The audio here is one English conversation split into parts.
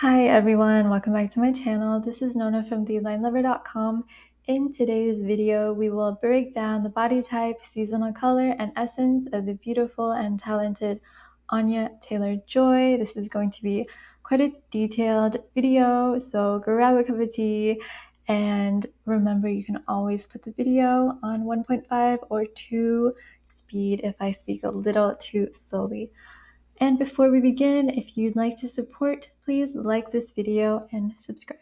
Hi everyone, welcome back to my channel. This is Nona from TheLineLover.com. In today's video, we will break down the body type, seasonal color, and essence of the beautiful and talented Anya Taylor-Joy. This is going to be quite a detailed video, so grab a cup of tea and remember you can always put the video on 1.5 or 2 speed if I speak a little too slowly. And before we begin, if you'd like to support, please like this video and subscribe.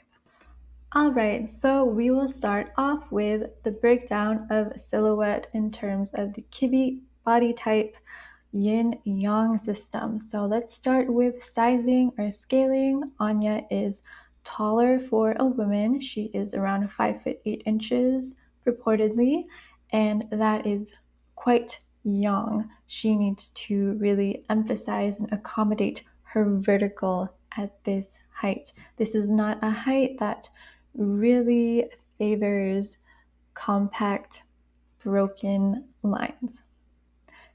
Alright, so we will start off with the breakdown of silhouette in terms of the Kibbe body type yin-yang system. So let's start with sizing or scaling. Anya is taller for a woman. She is around 5 foot 8 inches purportedly, and that is quite young. She needs to really emphasize and accommodate her vertical at this height. This is not a height that really favors compact, broken lines.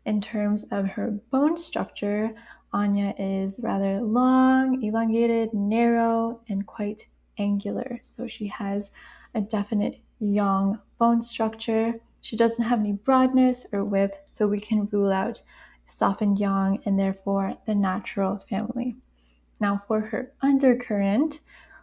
In terms of her bone structure, Anya is rather long, elongated, narrow, and quite angular. So she has a definite yang bone structure. She doesn't have any broadness or width, so we can rule out softened yang and therefore the natural family. Now for her undercurrent,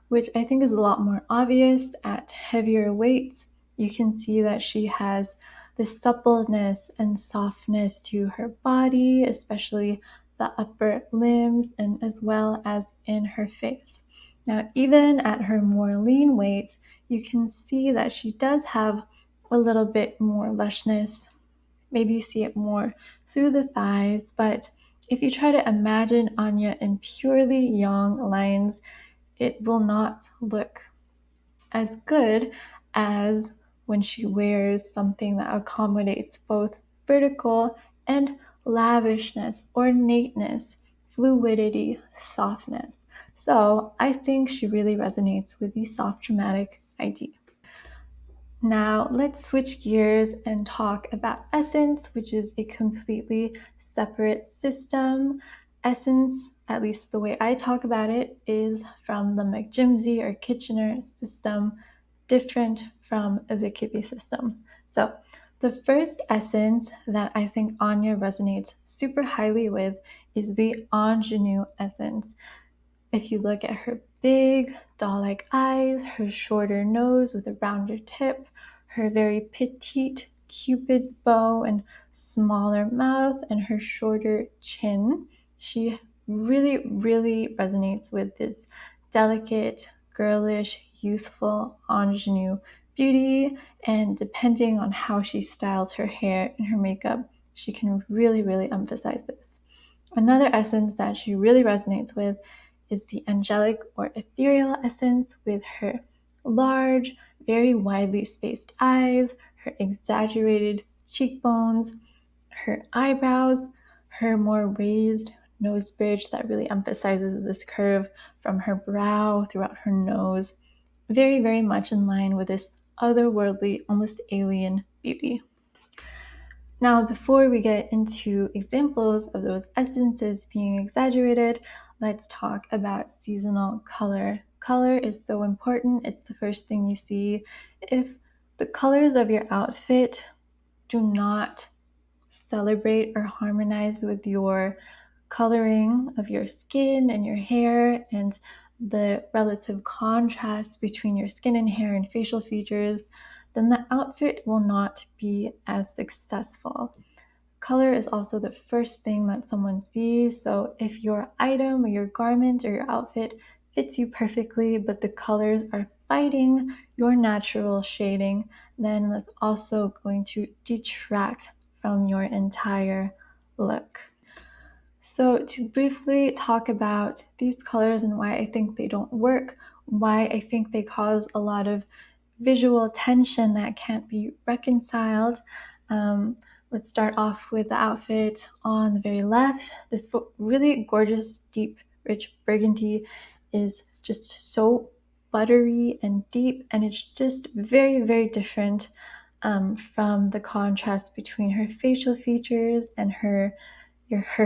which I think is a lot more obvious at heavier weights, you can see that she has this suppleness and softness to her body, especially the upper limbs and as well as in her face. Now, even at her more lean weights, you can see that she does have a little bit more lushness. Maybe you see it more through the thighs, but if you try to imagine Anya in purely yang lines, it will not look as good as when she wears something that accommodates both vertical and lavishness, ornateness, fluidity, softness. So I think she really resonates with the soft dramatic idea. Now let's switch gears and talk about essence, which is a completely separate system. Essence, at least the way I talk about it, is from the McJimsey or Kitchener system, different from the Kibbe system. So the first essence that I think Anya resonates super highly with is the ingenue essence. If you look at her big doll-like eyes, her shorter nose with a rounder tip, her very petite cupid's bow and smaller mouth, and her shorter chin, she really resonates with this delicate, girlish, youthful ingenue beauty. And depending on how she styles her hair and her makeup, she can really emphasize this. Another essence that she really resonates with is the angelic or ethereal essence, with her large, very widely spaced eyes, her exaggerated cheekbones, her eyebrows, her more raised nose bridge that really emphasizes this curve from her brow throughout her nose. Very much in line with this otherworldly, almost alien beauty. Now, before we get into examples of those essences being exaggerated, let's talk about seasonal color. Color is so important. It's the first thing you see. If the colors of your outfit do not celebrate or harmonize with your coloring of your skin and your hair and the relative contrast between your skin and hair and facial features, then the outfit will not be as successful. Color is also the first thing that someone sees, so if your item or your garment or your outfit fits you perfectly, but the colors are fighting your natural shading, then that's also going to detract from your entire look. So to briefly talk about these colors and why I think they don't work, why I think they cause a lot of visual tension that can't be reconciled. Let's start off with the outfit on the very left. This really gorgeous, deep, rich burgundy is just so buttery and deep, and it's just very different from the contrast between her facial features and her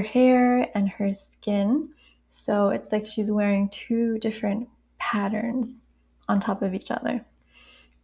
hair and her skin. So it's like she's wearing two different patterns on top of each other.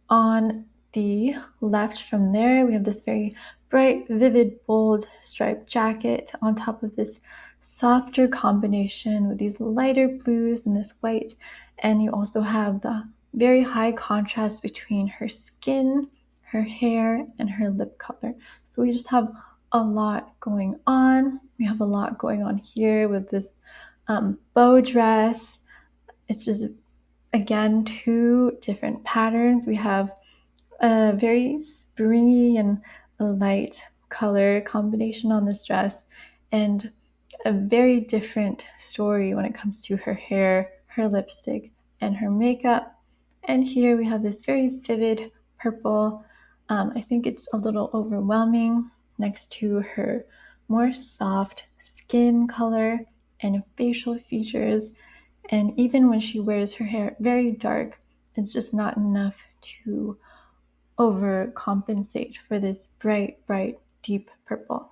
On the left from there, we have this very bright, vivid, bold striped jacket on top of this softer combination with these lighter blues and this white. And you also have the very high contrast between her skin, her hair, and her lip color. So we just have a lot going on. We have a lot going on here with this bow dress. It's just, again, two different patterns. We have a very springy and light color combination on this dress, and a very different story when it comes to her hair, her lipstick, and her makeup. And here we have this very vivid purple. I think it's a little overwhelming next to her more soft skin color and facial features. And even when she wears her hair very dark, it's just not enough to overcompensate for this bright, bright, deep purple.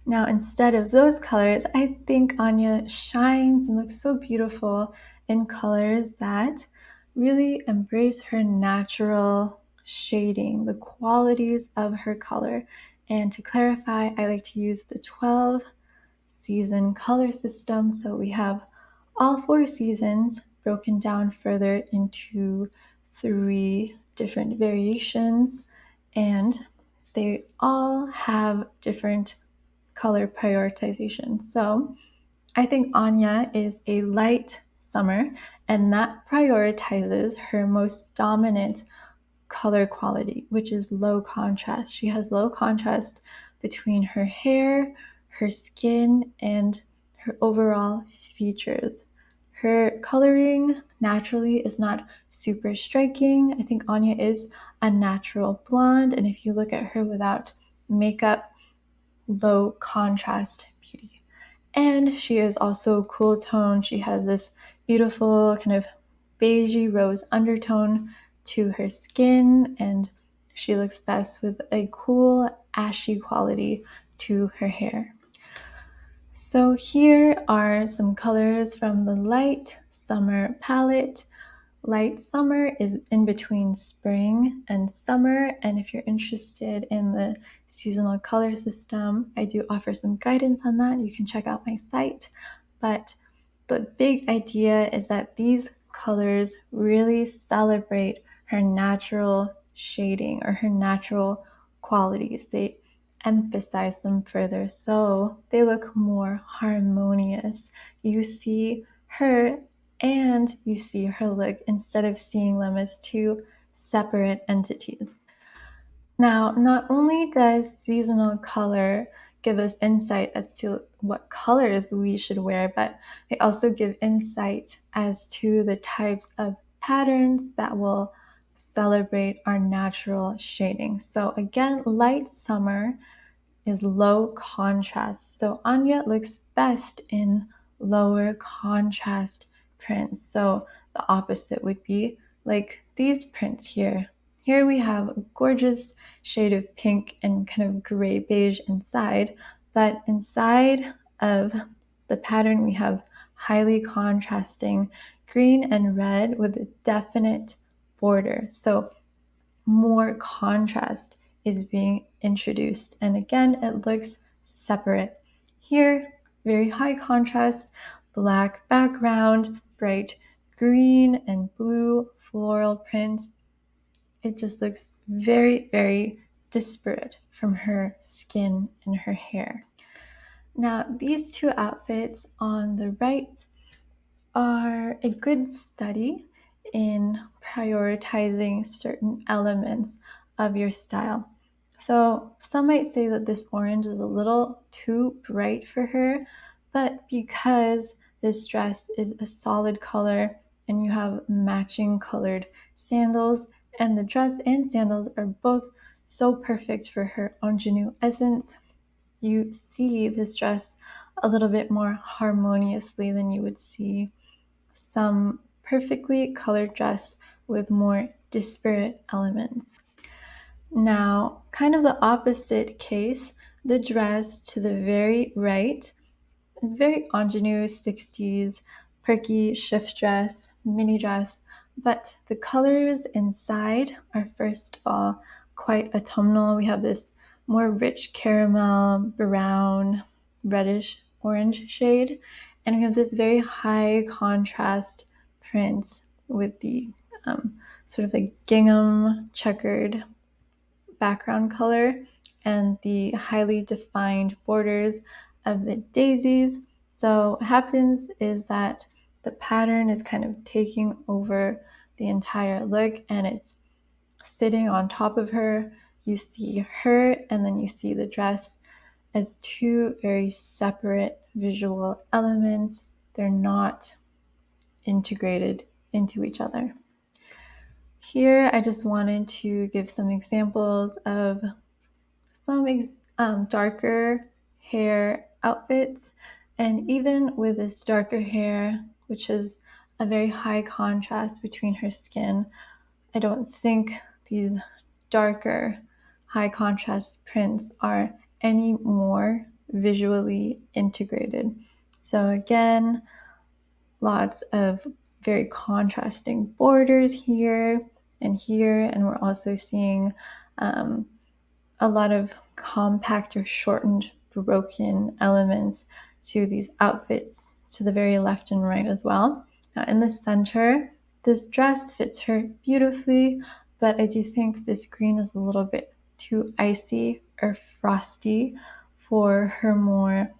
Now, instead of those colors, I think Anya shines and looks so beautiful in colors that really embrace her natural shading, the qualities of her color. And to clarify, I like to use the 12 season color system. So we have all 4 seasons broken down further into 3 different variations, and they all have different color prioritization. So I think Anya is a light summer, and that prioritizes her most dominant color quality, which is low contrast. She has low contrast between her hair, her skin, and her overall features. Her coloring naturally is not super striking. I think Anya is a natural blonde, and if you look at her without makeup, low contrast beauty. And she is also cool tone. She has this beautiful kind of beigey rose undertone to her skin, and she looks best with a cool ashy quality to her hair. So here are some colors from the Light Summer palette. Light summer is in between spring and summer, and if you're interested in the seasonal color system, I do offer some guidance on that. You can check out my site. But the big idea is that these colors really celebrate her natural shading or her natural qualities. They emphasize them further so they look more harmonious. You see her and you see her look instead of seeing them as two separate entities. Now, not only does seasonal color give us insight as to what colors we should wear, but they also give insight as to the types of patterns that will celebrate our natural shading. So again, light summer is low contrast. So Anya looks best in lower contrast prints. So the opposite would be like these prints here. Here we have a gorgeous shade of pink and kind of gray beige inside, but inside of the pattern we have highly contrasting green and red with a definite border. So more contrast is being introduced. And again, it looks separate. Here, very high contrast, black background, bright green and blue floral print. It just looks very, very disparate from her skin and her hair. Now, these two outfits on the right are a good study in prioritizing certain elements of your style. So some might say that this orange is a little too bright for her, but because this dress is a solid color and you have matching colored sandals, and the dress and sandals are both so perfect for her ingenue essence, you see this dress a little bit more harmoniously than you would see some perfectly colored dress with more disparate elements. Now, kind of the opposite case, the dress to the very right It's very ingenue 60s, perky shift dress, mini dress, but the colors inside are first of all quite autumnal. We have this more rich caramel, brown, reddish orange shade, and we have this very high contrast print with the sort of like gingham checkered background color and the highly defined borders of the daisies. So what happens is that the pattern is kind of taking over the entire look and it's sitting on top of her. You see her and then you see the dress as two very separate visual elements. They're not integrated into each other. Here, I just wanted to give some examples of some darker hair outfits, and even with this darker hair, which is a very high contrast between her skin, I don't think these darker high contrast prints are any more visually integrated. So again, lots of very contrasting borders here, and we're also seeing a lot of compact or shortened broken elements to these outfits to the very left and right as well. Now in the center, this dress fits her beautifully, but I do think this green is a little bit too icy or frosty for her more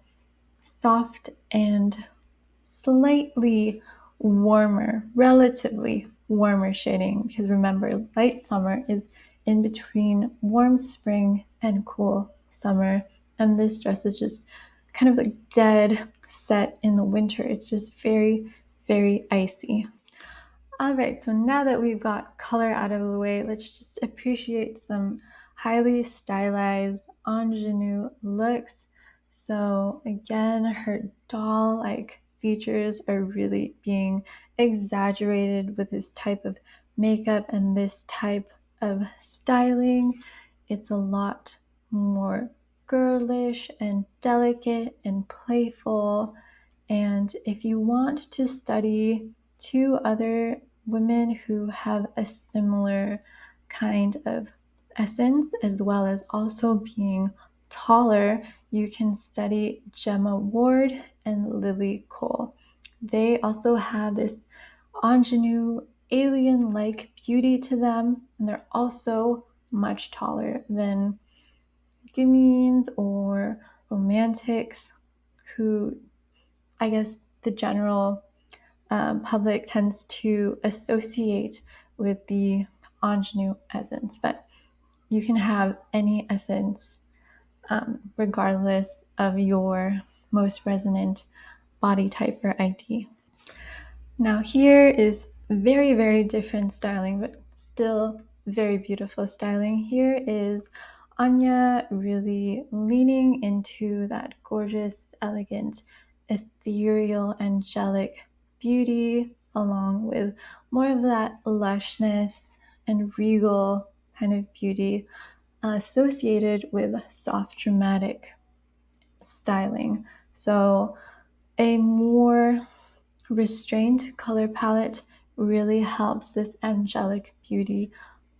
soft and slightly warmer, relatively warmer shading, because remember, light summer is in between warm spring and cool summer, and this dress is just kind of like dead set in the winter. It's just very, very icy. All right, so now that we've got color out of the way, let's just appreciate some highly stylized ingenue looks. So again, her doll-like features are really being exaggerated with this type of makeup and this type of styling. It's a lot more girlish and delicate and playful. And if you want to study two other women who have a similar kind of essence, as well as also being taller, you can study Gemma Ward and Lily Cole. They also have this ingenue, alien-like beauty to them, and they're also much taller than Gimmeens or romantics, who I guess the general public tends to associate with the ingenue essence, but you can have any essence regardless of your most resonant body type or ID. Now here is very, very different styling, but still very beautiful styling. Here is Anya really leaning into that gorgeous, elegant, ethereal, angelic beauty, along with more of that lushness and regal kind of beauty associated with soft, dramatic styling. So a more restrained color palette really helps this angelic beauty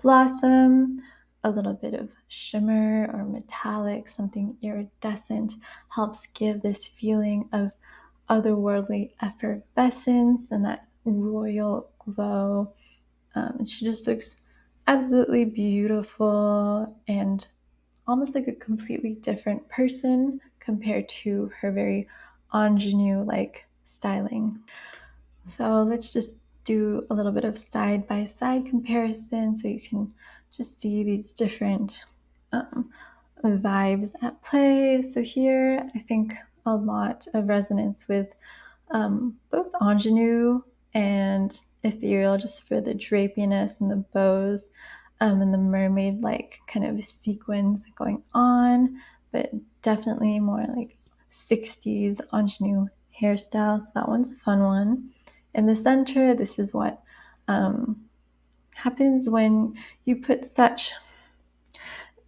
blossom. A little bit of shimmer or metallic, something iridescent, helps give this feeling of otherworldly effervescence and that royal glow. She just looks absolutely beautiful and almost like a completely different person compared to her very ingenue-like styling. So let's just do a little bit of side-by-side comparison so you can just see these different vibes at play. So here, I think a lot of resonance with both ingenue and ethereal, just for the drapiness and the bows and the mermaid-like kind of sequins going on, but definitely more like 60s ingenue hairstyle. So that one's a fun one. In the center, this is what happens when you put such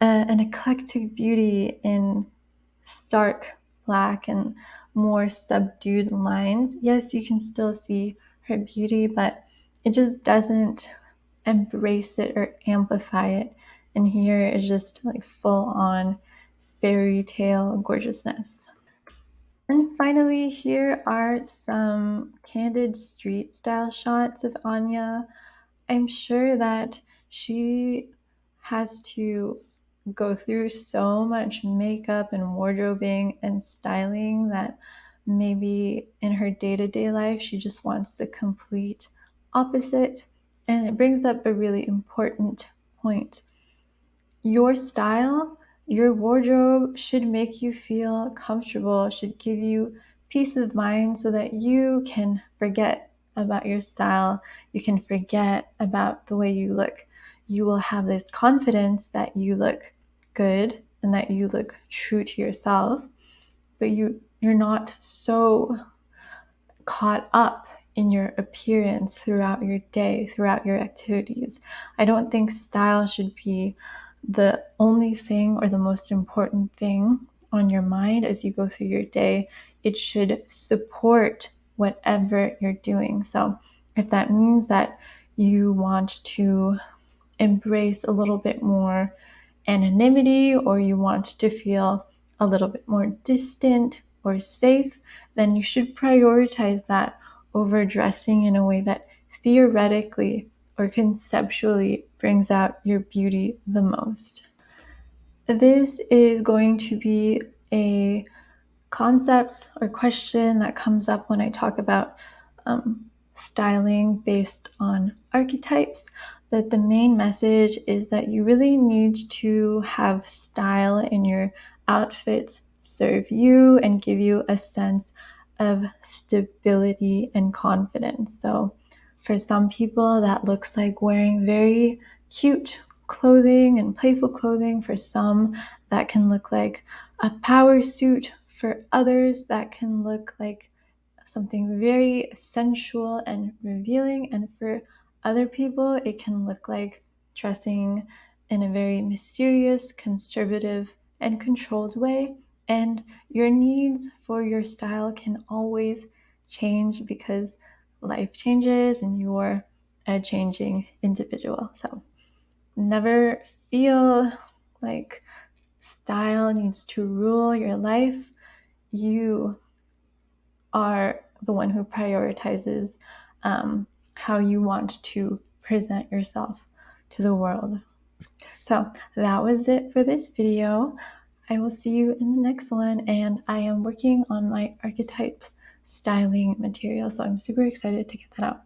an eclectic beauty in stark black and more subdued lines. Yes, you can still see her beauty, but it just doesn't embrace it or amplify it. And here is just like full on fairy tale gorgeousness. And finally, here are some candid street style shots of Anya. I'm sure that she has to go through so much makeup and wardrobing and styling that maybe in her day-to-day life she just wants the complete opposite. And it brings up a really important point. Your style, your wardrobe should make you feel comfortable, should give you peace of mind so that you can forget about your style. You can forget about the way you look. You will have this confidence that you look good and that you look true to yourself, but you're not so caught up in your appearance throughout your day, throughout your activities. I don't think style should be the only thing or the most important thing on your mind as you go through your day. It should support whatever you're doing. So if that means that you want to embrace a little bit more anonymity, or you want to feel a little bit more distant or safe, then you should prioritize that over dressing in a way that theoretically or conceptually brings out your beauty the most. This is going to be a concept or question that comes up when I talk about styling based on archetypes. But the main message is that you really need to have style in your outfits serve you and give you a sense of stability and confidence. So for some people, that looks like wearing very cute clothing and playful clothing. For some, that can look like a power suit. For others, that can look like something very sensual and revealing. And for other people, it can look like dressing in a very mysterious, conservative, and controlled way. And your needs for your style can always change because life changes and you're a changing individual. So never feel like style needs to rule your life. You are the one who prioritizes how you want to present yourself to the world. So that was it for this video. I will see you in the next one, and I am working on my archetypes styling material, so I'm super excited to get that out.